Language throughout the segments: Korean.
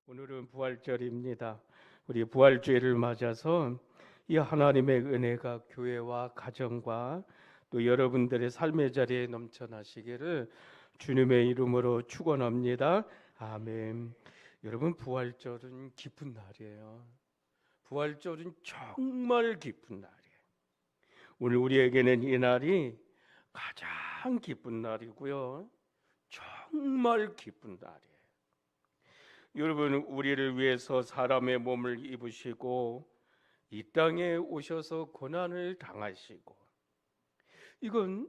오늘은 부활절입니다. 우리 부활주일을 맞아서 이 하나님의 은혜가 교회와 가정과 또 여러분들의 삶의 자리에 넘쳐나시기를 주님의 이름으로 축원합니다. 아멘. 여러분, 부활절은 기쁜 날이에요. 부활절은 정말 기쁜 날이에요. 오늘 우리에게는 이 날이 가장 기쁜 날이고요. 정말 기쁜 날이에요. 여러분, 우리를 위해서 사람의 몸을 입으시고 이 땅에 오셔서 고난을 당하시고, 이건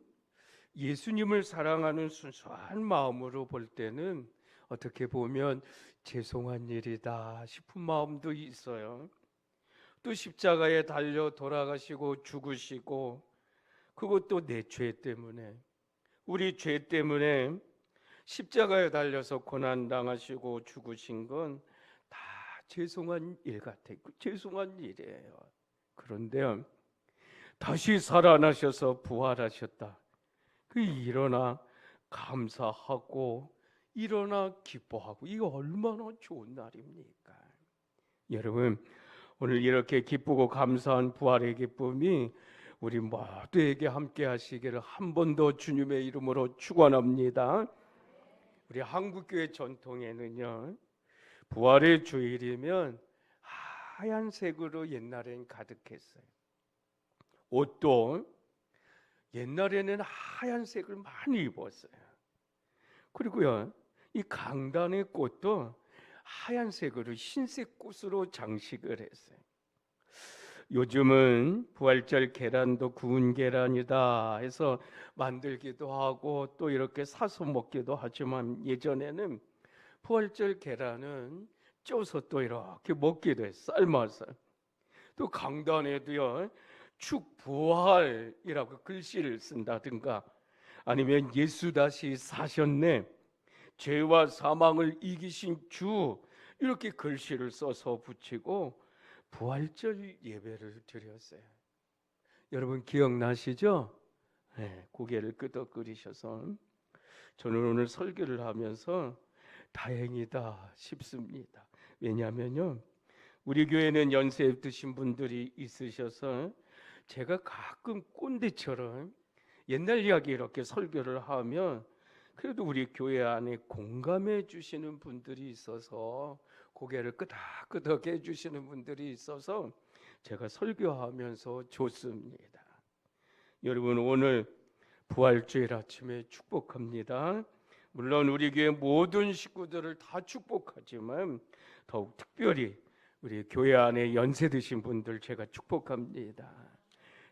예수님을 사랑하는 순수한 마음으로 볼 때는 어떻게 보면 죄송한 일이다 싶은 마음도 있어요. 또 십자가에 달려 돌아가시고 죽으시고, 그것도 내 죄 때문에, 우리 죄 때문에 십자가에 달려서 고난당하시고 죽으신 건 다 죄송한 일 같아요. 죄송한 일이에요. 그런데 다시 살아나셔서 부활하셨다. 일어나 감사하고 일어나 기뻐하고, 이거 얼마나 좋은 날입니까? 여러분, 오늘 이렇게 기쁘고 감사한 부활의 기쁨이 우리 모두에게 함께 하시기를 한 번 더 주님의 이름으로 축원합니다. 우리 한국교회 전통에는요, 부활의 주일이면 하얀색으로 옛날엔 가득했어요. 옷도 옛날에는 하얀색을 많이 입었어요. 그리고요, 이 강단의 꽃도 하얀색으로, 흰색 꽃으로 장식을 했어요. 요즘은 부활절 계란도 구운 계란이다 해서 만들기도 하고 또 이렇게 사서 먹기도 하지만, 예전에는 부활절 계란은 쪄서 또 이렇게 먹기도 했어요. 삶아서. 또 강단에도요, 축부활이라고 글씨를 쓴다든가, 아니면 예수 다시 사셨네, 죄와 사망을 이기신 주, 이렇게 글씨를 써서 붙이고 부활절 예배를 드렸어요. 여러분 기억나시죠? 네, 고개를 끄덕거리셔서. 저는 오늘 설교를 하면서 다행이다 싶습니다. 왜냐하면요, 우리 교회는 연세 드신 분들이 있으셔서 제가 가끔 꼰대처럼 옛날 이야기 이렇게 설교를 하면 그래도 우리 교회 안에 공감해 주시는 분들이 있어서, 고개를 끄덕끄덕 해주시는 분들이 있어서 제가 설교하면서 좋습니다. 여러분, 오늘 부활주일 아침에 축복합니다. 물론 우리 교회 모든 식구들을 다 축복하지만 더욱 특별히 우리 교회 안에 연세 드신 분들 제가 축복합니다.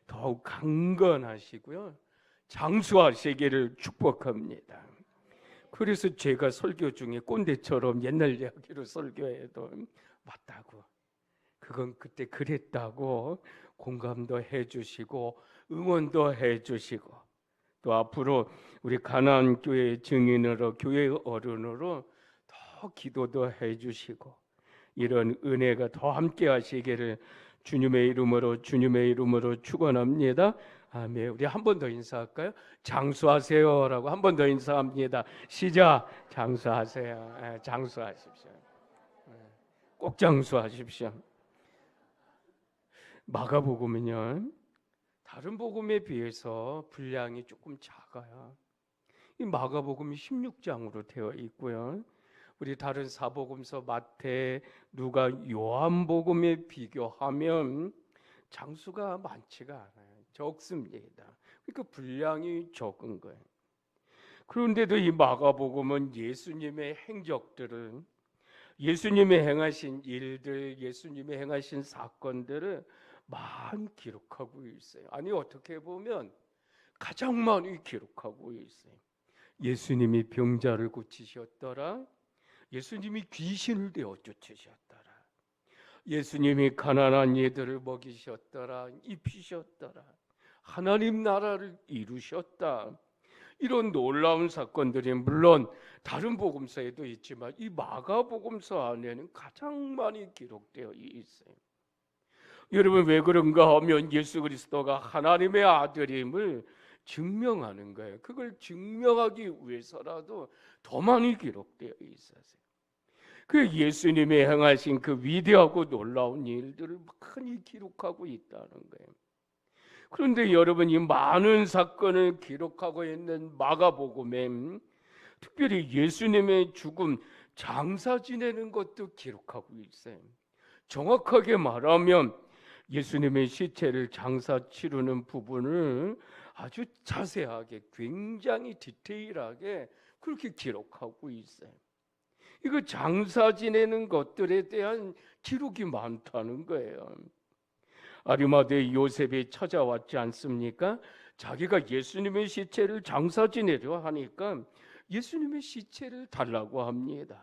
더욱 강건하시고요, 장수하시기를 축복합니다. 그래서 제가 설교 중에 꼰대처럼 옛날 이야기로 설교해도 맞다고, 그건 그때 그랬다고 공감도 해주시고 응원도 해주시고, 또 앞으로 우리 가나안 교회 증인으로, 교회 어른으로 더 기도도 해주시고, 이런 은혜가 더 함께 하시기를 주님의 이름으로 축원합니다. 아멘. 우리 한 번 더 인사할까요? 장수하세요라고 한 번 더 인사합니다. 시작. 장수하세요. 장수하십시오. 꼭 장수하십시오. 마가복음은요, 다른 복음에 비해서 분량이 조금 작아요. 이 마가복음이 16장으로 되어 있고요, 우리 다른 사복음서 마태, 누가, 요한복음에 비교하면 장수가 많지가 않아요. 적습니다. 그러니까 분량이 적은 거예요. 그런데도 이 마가복음은 예수님의 행적들을, 예수님이 행하신 일들, 예수님이 행하신 사건들을 많이 기록하고 있어요. 아니, 어떻게 보면 가장 많이 기록하고 있어요. 예수님이 병자를 고치셨더라, 예수님이 귀신을 내어 쫓으셨더라, 예수님이 가난한 이들을 먹이셨더라, 입히셨더라, 하나님 나라를 이루셨다. 이런 놀라운 사건들이 물론 다른 복음서에도 있지만 이 마가복음서 안에는 가장 많이 기록되어 있어요. 여러분, 왜 그런가 하면 예수 그리스도가 하나님의 아들임을 증명하는 거예요. 그걸 증명하기 위해서라도 더 많이 기록되어 있어요. 그 예수님이 행하신 그 위대하고 놀라운 일들을 많이 기록하고 있다는 거예요. 그런데 여러분, 이 많은 사건을 기록하고 있는 마가복음에 특별히 예수님의 죽음, 장사 지내는 것도 기록하고 있어요. 정확하게 말하면 예수님의 시체를 장사 치르는 부분을 아주 자세하게, 굉장히 디테일하게 그렇게 기록하고 있어요. 이거 장사 지내는 것들에 대한 기록이 많다는 거예요. 아리마대 요셉이 찾아왔지 않습니까? 자기가 예수님의 시체를 장사 지내려 하니까 예수님의 시체를 달라고 합니다.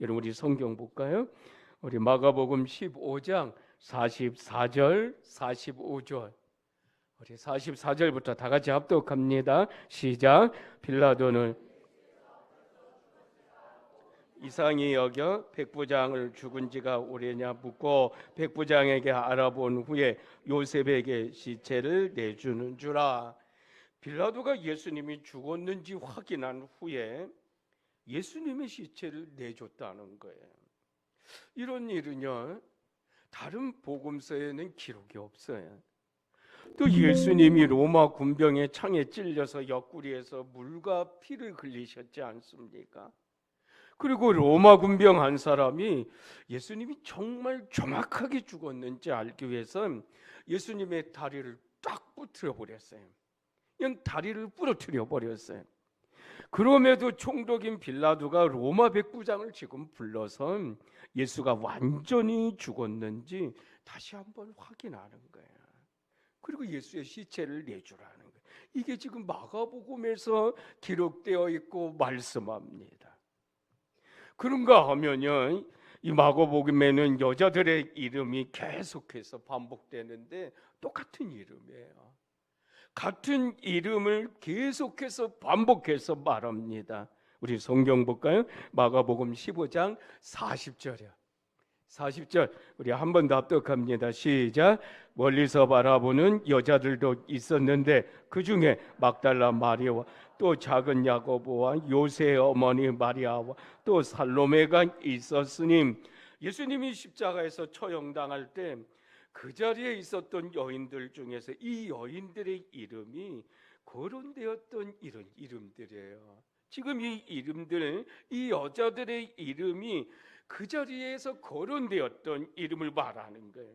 여러분, 우리 성경 볼까요? 우리 마가복음 15장 44절 45절, 우리 44절부터 다 같이 합독합니다. 시작. 빌라도는 이상히 여겨 백부장을 죽은 지가 오래냐 묻고 백부장에게 알아본 후에 요셉에게 시체를 내주는 주라. 빌라도가 예수님이 죽었는지 확인한 후에 예수님의 시체를 내줬다는 거예요. 이런 일은요, 다른 복음서에는 기록이 없어요. 또 예수님이 로마 군병의 창에 찔려서 옆구리에서 물과 피를 흘리셨지 않습니까? 그리고 로마 군병 한 사람이 예수님이 정말 정확하게 죽었는지 알기 위해서 예수님의 다리를 딱 부러뜨려 버렸어요. 그냥 다리를 부러뜨려 버렸어요. 그럼에도 총독인 빌라도가 로마 백부장을 지금 불러서 예수가 완전히 죽었는지 다시 한번 확인하는 거예요. 그리고 예수의 시체를 내주라는 거예요. 이게 지금 마가복음에서 기록되어 있고 말씀합니다. 그런가 하면요, 이 마가복음에는 여자들의 이름이 계속해서 반복되는데 똑같은 이름이에요. 같은 이름을 계속해서 반복해서 말합니다. 우리 성경 볼까요? 마가복음 15장 40절이요. 40절 우리 한 번 더 합독합니다. 시작. 멀리서 바라보는 여자들도 있었는데 그 중에 막달라 마리아와 또 작은 야고보와 요새의 어머니 마리아와 또 살로메가 있었으니, 예수님이 십자가에서 처형당할 때 그 자리에 있었던 여인들 중에서 이 여인들의 이름이 거론되었던 이런 이름들이에요. 지금 이 이름들, 이 여자들의 이름이 그 자리에서 거론되었던 이름을 말하는 거예요.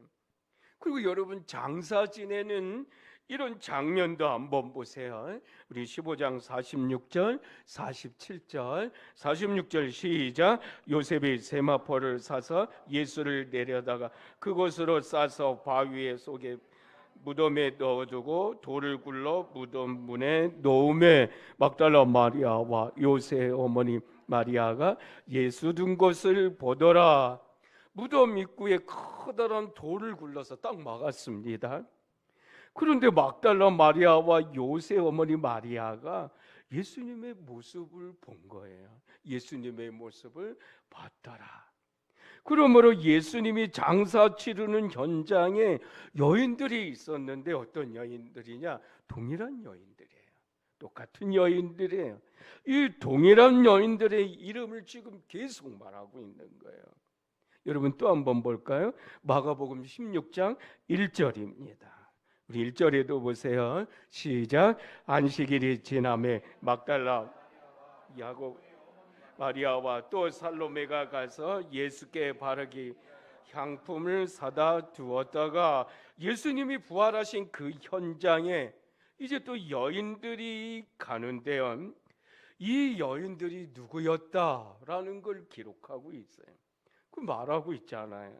그리고 여러분, 장사 지내는 이런 장면도 한번 보세요. 우리 15장 46절 47절 46절 시작. 요셉이 세마포를 사서 예수를 내려다가 그곳으로 싸서 바위에 속에 무덤에 넣어두고 돌을 굴러 무덤 문에 놓음에 막달라 마리아와 요새의 어머니 마리아가 예수 둔 곳을 보더라. 무덤 입구에 커다란 돌을 굴러서 딱 막았습니다. 그런데 막달라 마리아와 요새 어머니 마리아가 예수님의 모습을 본 거예요. 예수님의 모습을 봤더라. 그러므로 예수님이 장사 치르는 현장에 여인들이 있었는데 어떤 여인들이냐? 동일한 여인들이에요. 똑같은 여인들이에요. 이 동일한 여인들의 이름을 지금 계속 말하고 있는 거예요. 여러분, 또 한번 볼까요? 마가복음 16장 1절입니다. 우리 1절에도 보세요. 시작. 안식일이 지남에 막달라 야곱 마리아와 또 살로메가 가서 예수께 바르기 향품을 사다 두었다가, 예수님이 부활하신 그 현장에 이제 또 여인들이 가는데요, 이 여인들이 누구였다라는 걸 기록하고 있어요. 그 말하고 있잖아요.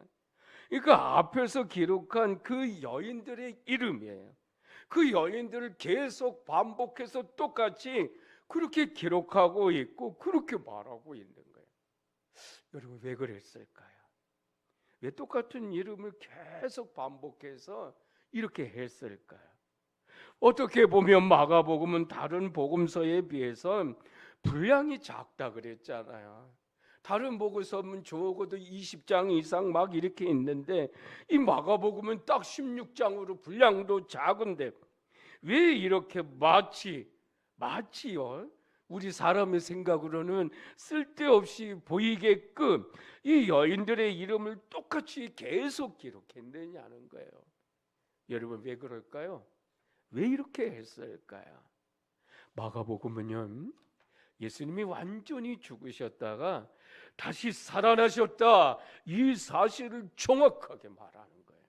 그러니까 앞에서 기록한 그 여인들의 이름이에요. 그 여인들을 계속 반복해서 똑같이 그렇게 기록하고 있고 그렇게 말하고 있는 거예요. 여러분, 왜 그랬을까요? 왜 똑같은 이름을 계속 반복해서 이렇게 했을까요? 어떻게 보면 마가복음은 다른 복음서에 비해서 분량이 작다 그랬잖아요. 다른 복음서는 적어도 20장 이상 막 이렇게 있는데 이 마가복음은 딱 16장으로 분량도 작은데 왜 이렇게 마치요? 우리 사람의 생각으로는 쓸데없이 보이게끔 이 여인들의 이름을 똑같이 계속 기록했느냐는 거예요. 여러분, 왜 그럴까요? 왜 이렇게 했을까요? 마가복음은요, 예수님이 완전히 죽으셨다가 다시 살아나셨다, 이 사실을 정확하게 말하는 거예요.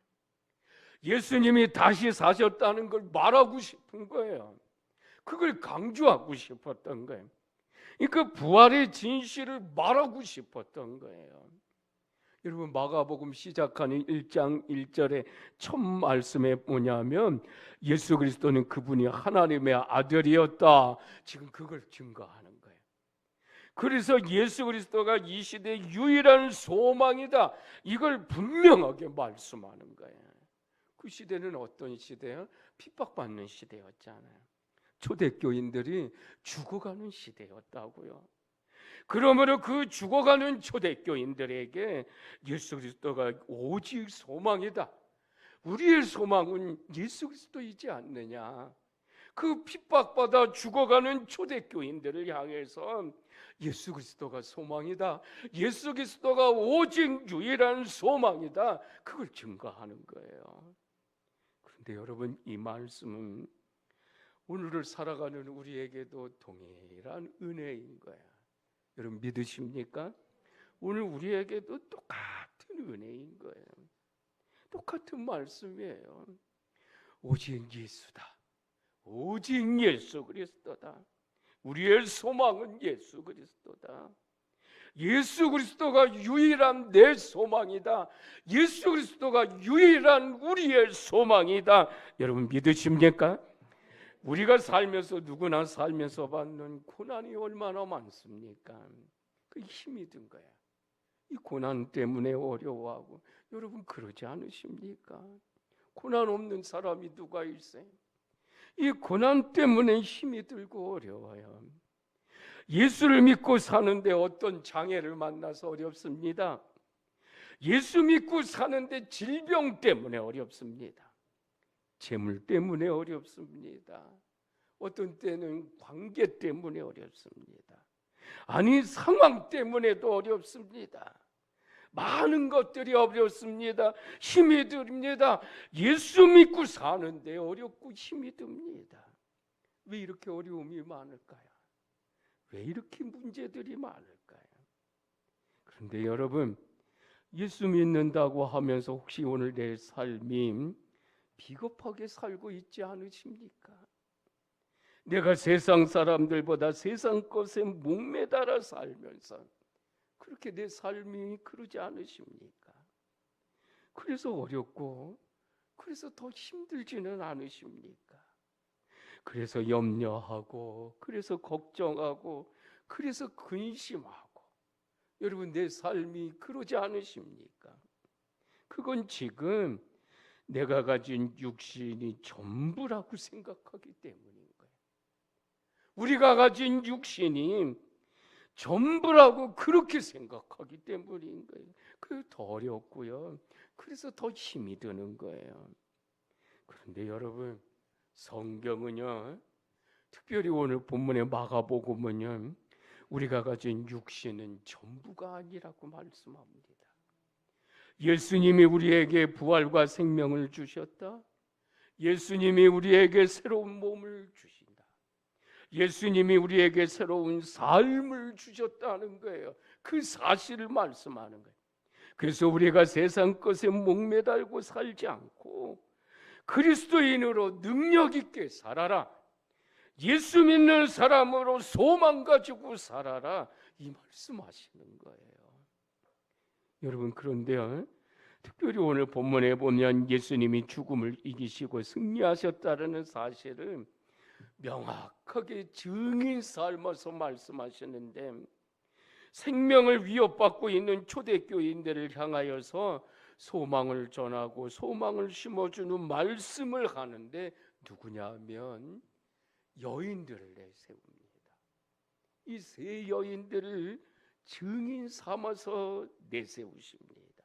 예수님이 다시 사셨다는 걸 말하고 싶은 거예요. 그걸 강조하고 싶었던 거예요. 그 부활의 진실을 말하고 싶었던 거예요. 여러분, 마가복음 시작하는 1장 1절에 첫 말씀에 뭐냐면 예수 그리스도는 그분이 하나님의 아들이었다. 지금 그걸 증거하는 거예요. 그래서 예수 그리스도가 이 시대의 유일한 소망이다, 이걸 분명하게 말씀하는 거예요. 그 시대는 어떤 시대예요? 핍박받는 시대였잖아요. 초대교인들이 죽어가는 시대였다고요. 그러므로 그 죽어가는 초대교인들에게 예수 그리스도가 오직 소망이다. 우리의 소망은 예수 그리스도이지 않느냐. 그 핍박받아 죽어가는 초대교인들을 향해서 예수 그리스도가 소망이다, 예수 그리스도가 오직 유일한 소망이다, 그걸 증거하는 거예요. 그런데 여러분, 이 말씀은 오늘을 살아가는 우리에게도 동일한 은혜인 거야. 여러분, 믿으십니까? 오늘 우리에게도 똑같은 은혜인 거예요. 똑같은 말씀이에요. 오직 예수다. 오직 예수 그리스도다. 우리의 소망은 예수 그리스도다. 예수 그리스도가 유일한 내 소망이다. 예수 그리스도가 유일한 우리의 소망이다. 여러분, 믿으십니까? 우리가 살면서, 누구나 살면서 받는 고난이 얼마나 많습니까? 그 힘이 든 거야. 이 고난 때문에 어려워하고. 여러분, 그러지 않으십니까? 고난 없는 사람이 누가 있어요? 이 고난 때문에 힘이 들고 어려워요. 예수를 믿고 사는데 어떤 장애를 만나서 어렵습니다. 예수 믿고 사는데 질병 때문에 어렵습니다. 재물 때문에 어렵습니다. 어떤 때는 관계 때문에 어렵습니다. 아니, 상황 때문에도 어렵습니다. 많은 것들이 어렵습니다. 힘이 듭니다. 예수 믿고 사는데 어렵고 힘이 듭니다. 왜 이렇게 어려움이 많을까요? 왜 이렇게 문제들이 많을까요? 그런데 여러분, 예수 믿는다고 하면서 혹시 오늘 내 삶이 비겁하게 살고 있지 않으십니까? 내가 세상 사람들보다 세상 것에 목매달아 살면서 그렇게 내 삶이 그러지 않으십니까? 그래서 어렵고, 그래서 더 힘들지는 않으십니까? 그래서 염려하고, 그래서 걱정하고, 그래서 근심하고. 여러분, 내 삶이 그러지 않으십니까? 그건 지금 내가 가진 육신이 전부라고 생각하기 때문인 거예요. 우리가 가진 육신이 전부라고 그렇게 생각하기 때문인 거예요. 그게 더 어렵고요. 그래서 더 힘이 드는 거예요. 그런데 여러분, 성경은요, 특별히 오늘 본문의 마가복음은요, 우리가 가진 육신은 전부가 아니라고 말씀합니다. 예수님이 우리에게 부활과 생명을 주셨다. 예수님이 우리에게 새로운 몸을 주신다. 예수님이 우리에게 새로운 삶을 주셨다는 거예요. 그 사실을 말씀하는 거예요. 그래서 우리가 세상 것에 목매달고 살지 않고 그리스도인으로 능력 있게 살아라. 예수 믿는 사람으로 소망 가지고 살아라. 이 말씀하시는 거예요. 여러분, 그런데요, 특별히 오늘 본문에 보면 예수님이 죽음을 이기시고 승리하셨다는 사실을 명확하게 증인 삶아서 말씀하시는데, 생명을 위협받고 있는 초대교인들을 향하여서 소망을 전하고 소망을 심어주는 말씀을 하는데, 누구냐면 여인들을 내세웁니다. 이 세 여인들을 증인 삼아서 내세우십니다.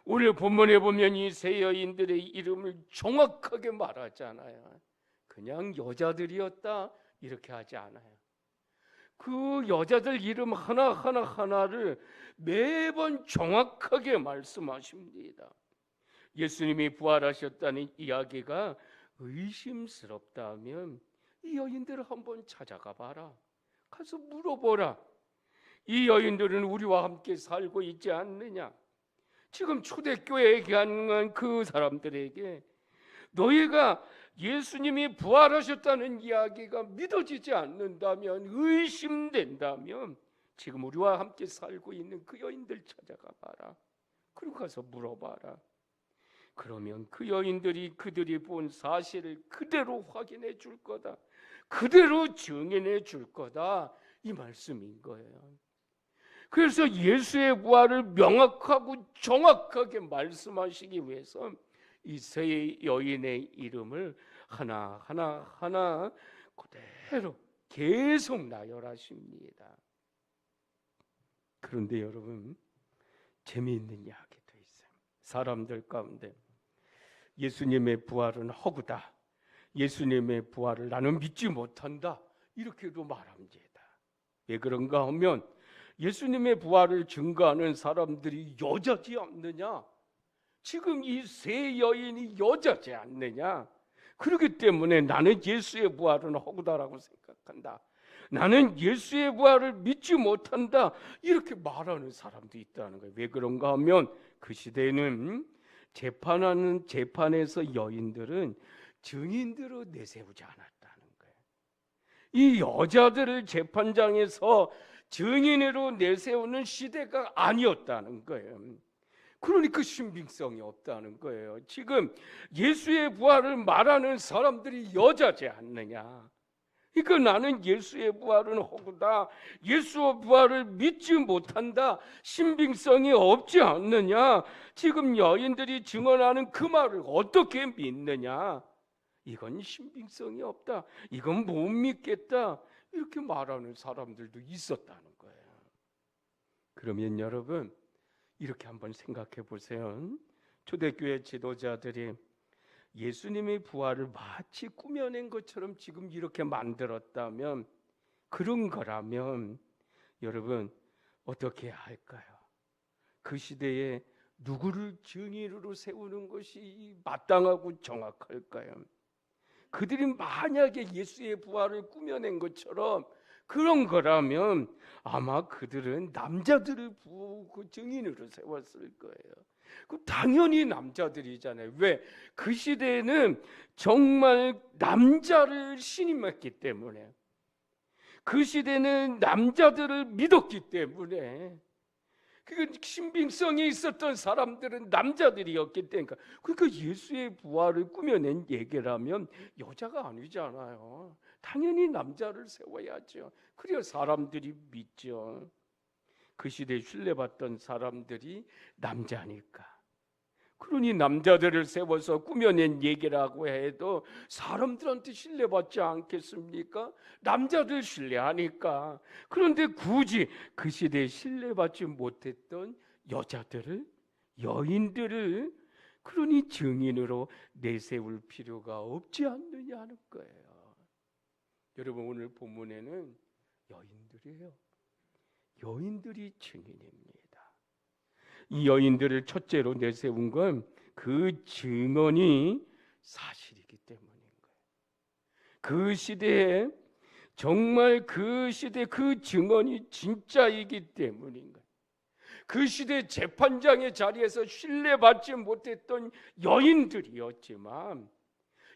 오늘 본문에 보면 이 세 여인들의 이름을 정확하게 말하잖아요. 그냥 여자들이었다 이렇게 하지 않아요. 그 여자들 이름 하나를 매번 정확하게 말씀하십니다. 예수님이 부활하셨다는 이야기가 의심스럽다면 이 여인들을 한번 찾아가 봐라. 가서 물어보라. 이 여인들은 우리와 함께 살고 있지 않느냐? 지금 초대교회에 얘기하는 그 사람들에게 너희가 예수님이 부활하셨다는 이야기가 믿어지지 않는다면, 의심된다면 지금 우리와 함께 살고 있는 그 여인들 찾아가 봐라. 그리고 가서 물어봐라. 그러면 그 여인들이 그들이 본 사실을 그대로 확인해 줄 거다. 그대로 증인해 줄 거다. 이 말씀인 거예요. 그래서 예수의 부활을 명확하고 정확하게 말씀하시기 위해서 이 세 여인의 이름을 하나 그대로 계속 나열하십니다. 그런데 여러분, 재미있는 이야기도 있어요. 사람들 가운데 예수님의 부활은 허구다, 예수님의 부활을 나는 믿지 못한다, 이렇게도 말합니다. 왜 그런가 하면 예수님의 부활을 증거하는 사람들이 여자지 않느냐? 지금 이 세 여인이 여자지 않느냐? 그렇기 때문에 나는 예수의 부활은 허구다라고 생각한다, 나는 예수의 부활을 믿지 못한다, 이렇게 말하는 사람도 있다는 거예요. 왜 그런가 하면 그 시대에는 재판하는 재판에서 여인들은 증인으로 내세우지 않았다는 거예요. 이 여자들을 재판장에서 증인으로 내세우는 시대가 아니었다는 거예요. 그러니까 신빙성이 없다는 거예요. 지금 예수의 부활을 말하는 사람들이 여자지 않느냐? 그러니까 나는 예수의 부활은 허구다, 예수의 부활을 믿지 못한다, 신빙성이 없지 않느냐? 지금 여인들이 증언하는 그 말을 어떻게 믿느냐? 이건 신빙성이 없다, 이건 못 믿겠다, 이렇게 말하는 사람들도 있었다는 거예요. 그러면 여러분, 이렇게 한번 생각해 보세요. 초대교회 지도자들이 예수님의 부활을 마치 꾸며낸 것처럼 지금 이렇게 만들었다면, 그런 거라면 여러분 어떻게 할까요? 그 시대에 누구를 증인으로 세우는 것이 마땅하고 정확할까요? 그들이 만약에 예수의 부활을 꾸며낸 것처럼 그런 거라면 아마 그들은 남자들을 부그 증인으로 세웠을 거예요. 그 당연히 남자들이잖아요. 왜? 그 시대에는 정말 남자를 신임했기 때문에, 그 시대는 남자들을 믿었기 때문에, 그 신빙성이 있었던 사람들은 남자들이었기 때문에, 그러니까 예수의 부활을 꾸며낸 얘기라면 여자가 아니잖아요. 당연히 남자를 세워야죠. 그래야 사람들이 믿죠. 그 시대에 신뢰받던 사람들이 남자니까. 그러니 남자들을 세워서 꾸며낸 얘기라고 해도 사람들한테 신뢰받지 않겠습니까? 남자들 신뢰하니까. 그런데 굳이 그 시대에 신뢰받지 못했던 여자들을, 여인들을 그러니 증인으로 내세울 필요가 없지 않느냐는 거예요. 여러분, 오늘 본문에는 여인들이에요. 여인들이 증인입니다. 이 여인들을 첫째로 내세운 건 그 증언이 사실이기 때문인 거예요. 그 시대에 정말 그 시대 그 증언이 진짜이기 때문인 거예요. 그 시대 재판장의 자리에서 신뢰받지 못했던 여인들이었지만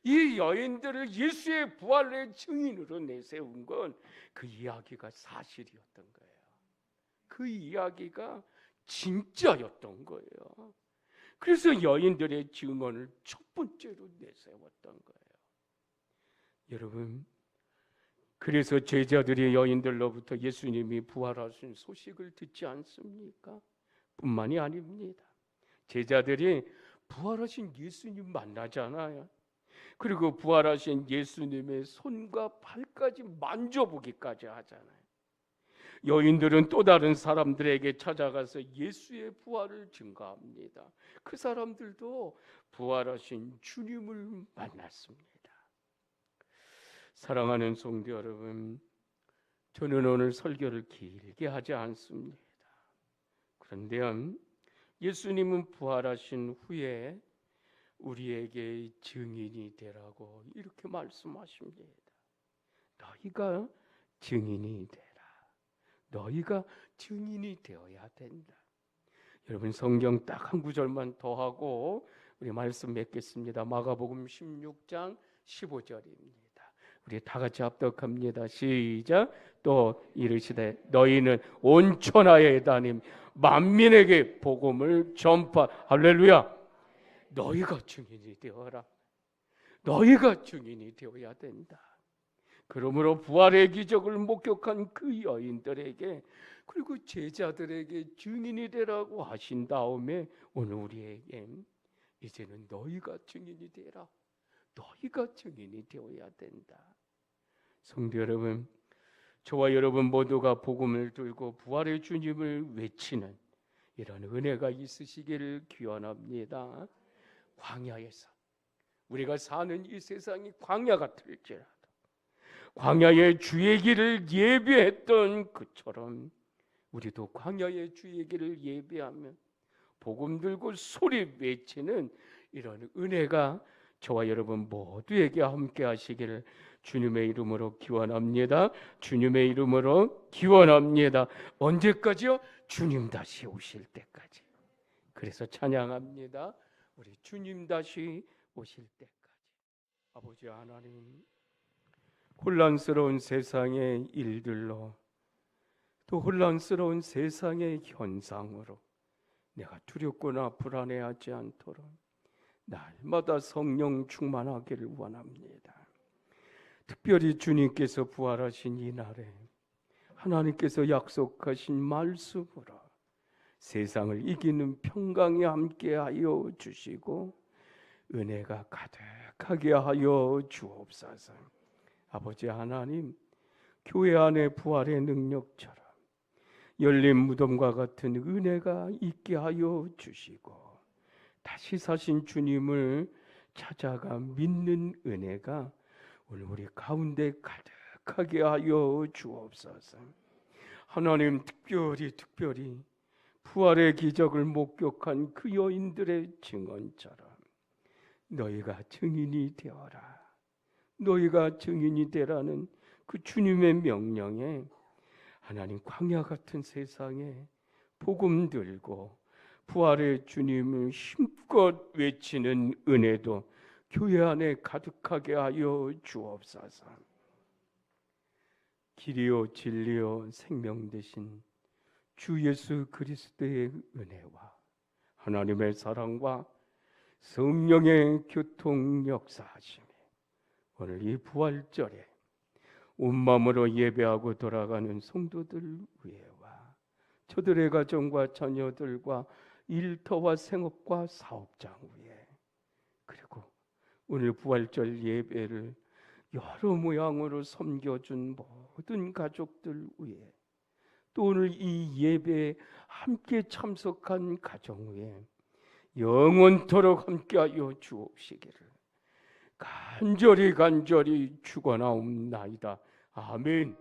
이 여인들을 예수의 부활의 증인으로 내세운 건 그 이야기가 사실이었던 거예요. 그 이야기가 진짜였던 거예요. 그래서 여인들의 증언을 첫 번째로 내세웠던 거예요. 여러분, 그래서 제자들이 여인들로부터 예수님이 부활하신 소식을 듣지 않습니까? 뿐만이 아닙니다. 제자들이 부활하신 예수님 만나잖아요. 그리고 부활하신 예수님의 손과 발까지 만져보기까지 하잖아요. 여인들은 또 다른 사람들에게 찾아가서 예수의 부활을 증거합니다. 그 사람들도 부활하신 주님을 만났습니다. 사랑하는 성도 여러분, 저는 오늘 설교를 길게 하지 않습니다. 그런데 예수님은 부활하신 후에 우리에게 증인이 되라고 이렇게 말씀하십니다. 너희가 증인이 되라. 너희가 증인이 되어야 된다. 여러분, 성경 딱 한 구절만 더 하고 우리 말씀 맺겠습니다. 마가복음 16장 15절입니다. 우리 다 같이 합독합니다. 시작. 또 이르시되 너희는 온 천하에 다님 만민에게 복음을 전파. 할렐루야. 너희가 증인이 되어라. 너희가 증인이 되어야 된다. 그러므로 부활의 기적을 목격한 그 여인들에게 그리고 제자들에게 증인이 되라고 하신 다음에 오늘 우리에게 이제는 너희가 증인이 되라. 너희가 증인이 되어야 된다. 성도 여러분, 저와 여러분 모두가 복음을 들고 부활의 주님을 외치는 이런 은혜가 있으시기를 기원합니다. 광야에서 우리가 사는 이 세상이 광야 같을지라도 광야의 주의 길을 예배했던 그처럼 우리도 광야의 주의 길을 예배하면 복음 들고 소리 외치는 이런 은혜가 저와 여러분 모두에게 함께 하시기를 주님의 이름으로 기원합니다. 주님의 이름으로 기원합니다. 언제까지요? 주님 다시 오실 때까지. 그래서 찬양합니다. 우리 주님 다시 오실 때까지. 아버지 하나님, 혼란스러운 세상의 일들로 또 혼란스러운 세상의 현상으로 내가 두렵거나 불안해하지 않도록 날마다 성령 충만하기를 원합니다. 특별히 주님께서 부활하신 이 날에 하나님께서 약속하신 말씀으로 세상을 이기는 평강이 함께하여 주시고 은혜가 가득하게 하여 주옵소서. 아버지 하나님, 교회 안에 부활의 능력처럼 열린 무덤과 같은 은혜가 있게 하여 주시고 다시 사신 주님을 찾아가 믿는 은혜가 오늘 우리 가운데 가득하게 하여 주옵소서. 하나님, 특별히 부활의 기적을 목격한 그 여인들의 증언처럼 너희가 증인이 되어라. 너희가 증인이 되라는 그 주님의 명령에 하나님, 광야 같은 세상에 복음 들고 부활의 주님을 힘껏 외치는 은혜도 교회 안에 가득하게 하여 주옵소서. 길이요 진리요 생명 되신 주 예수 그리스도의 은혜와 하나님의 사랑과 성령의 교통 역사하심이 오늘 이 부활절에 온 마음으로 예배하고 돌아가는 성도들 위에와 저들의 가정과 자녀들과 일터와 생업과 사업장 위에, 그리고 오늘 부활절 예배를 여러 모양으로 섬겨준 모든 가족들 위에, 또 오늘 이 예배에 함께 참석한 가정 위에 영원토록 함께하여 주옵시기를 간절히 축원하옵나이다. 아멘.